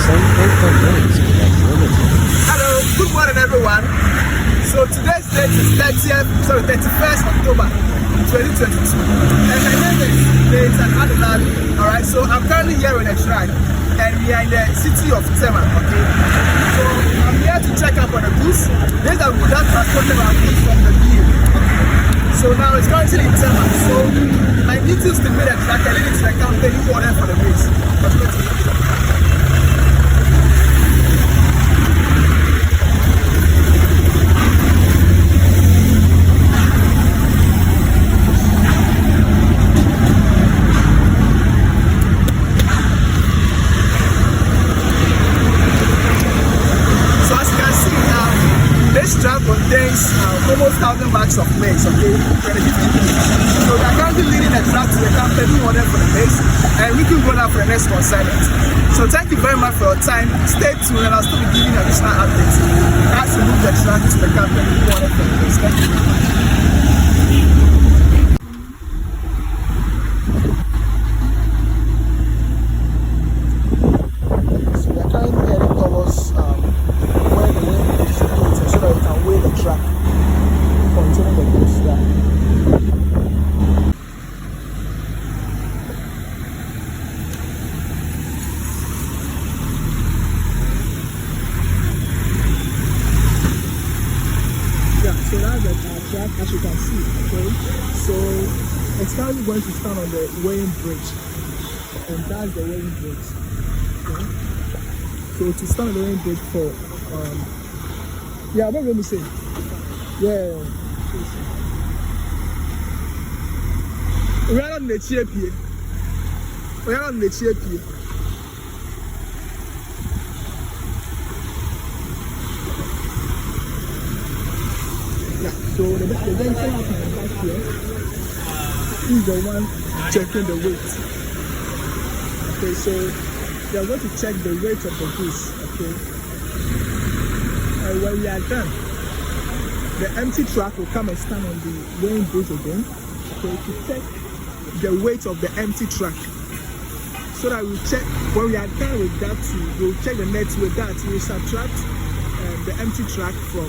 Hello, good morning everyone. So today's date is 31st October 2022. And my name is MAIZE. Alright, so I'm currently here on a track and we are in the city of Tema, okay? So I'm here to check up on the goods. These are goods that transported our goods from the field. So now it's currently in Tema. So my details to meet the track and lead it to the company who ordered for the base. This truck contains almost 1,000 bags of maize, okay? So we are currently leading the truck to the company who ordered for the maize, and we can go now for the next consignment. So thank you very much for your time. Stay tuned and I'll still be giving additional updates as we move the truck to the company who ordered for the maize. Thank you very much. So that's the track, as you can see, okay? So it's currently going to stand on the weighing bridge, and that's the weighing bridge, okay? So to stand on the weighing bridge for, yeah, what let me say? Yeah. We are on the chair here. We are on the chair here. So the venture out back here is the one checking the weight. Okay, so they are going to check the weight of the goods. Okay, and when we are done, the empty truck will come and stand on the weighing bridge again. Okay, to check the weight of the empty truck. So that we check when we are done with that, we'll check the net with that. We subtract the empty truck from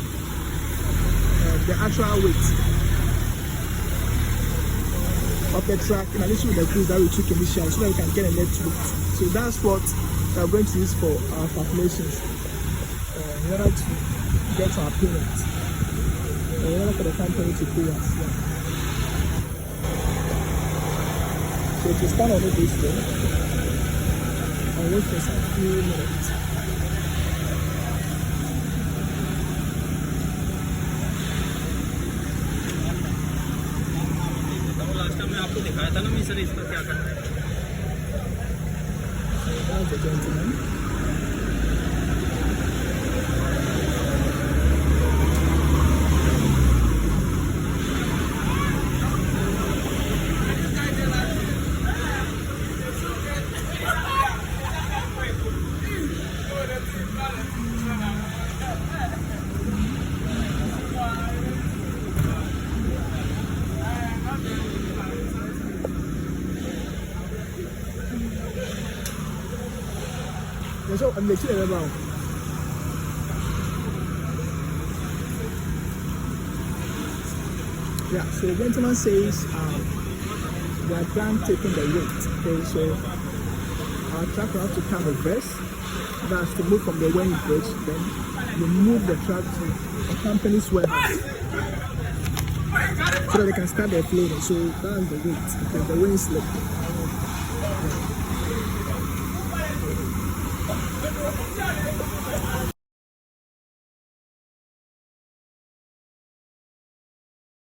the actual weight of the truck in addition to the goods that we took initially, so that we can get a net weight. So that's what we are going to use for our calculations in order to get our payment, in order for the company to pay us. Yeah. So to start on this way, I'll wait for some few minutes. आपको दिखाया था ना मैं sir इस पर क्या करना है So I'm the chair around. Yeah, so the gentleman says we are done taking the weight. Okay, so our truck will have to come reverse. That's to move from the weighing bridge. Then we move the truck to a company's warehouse so that they can start their floating. So that's the weight. Okay, the weighing slip. Yeah.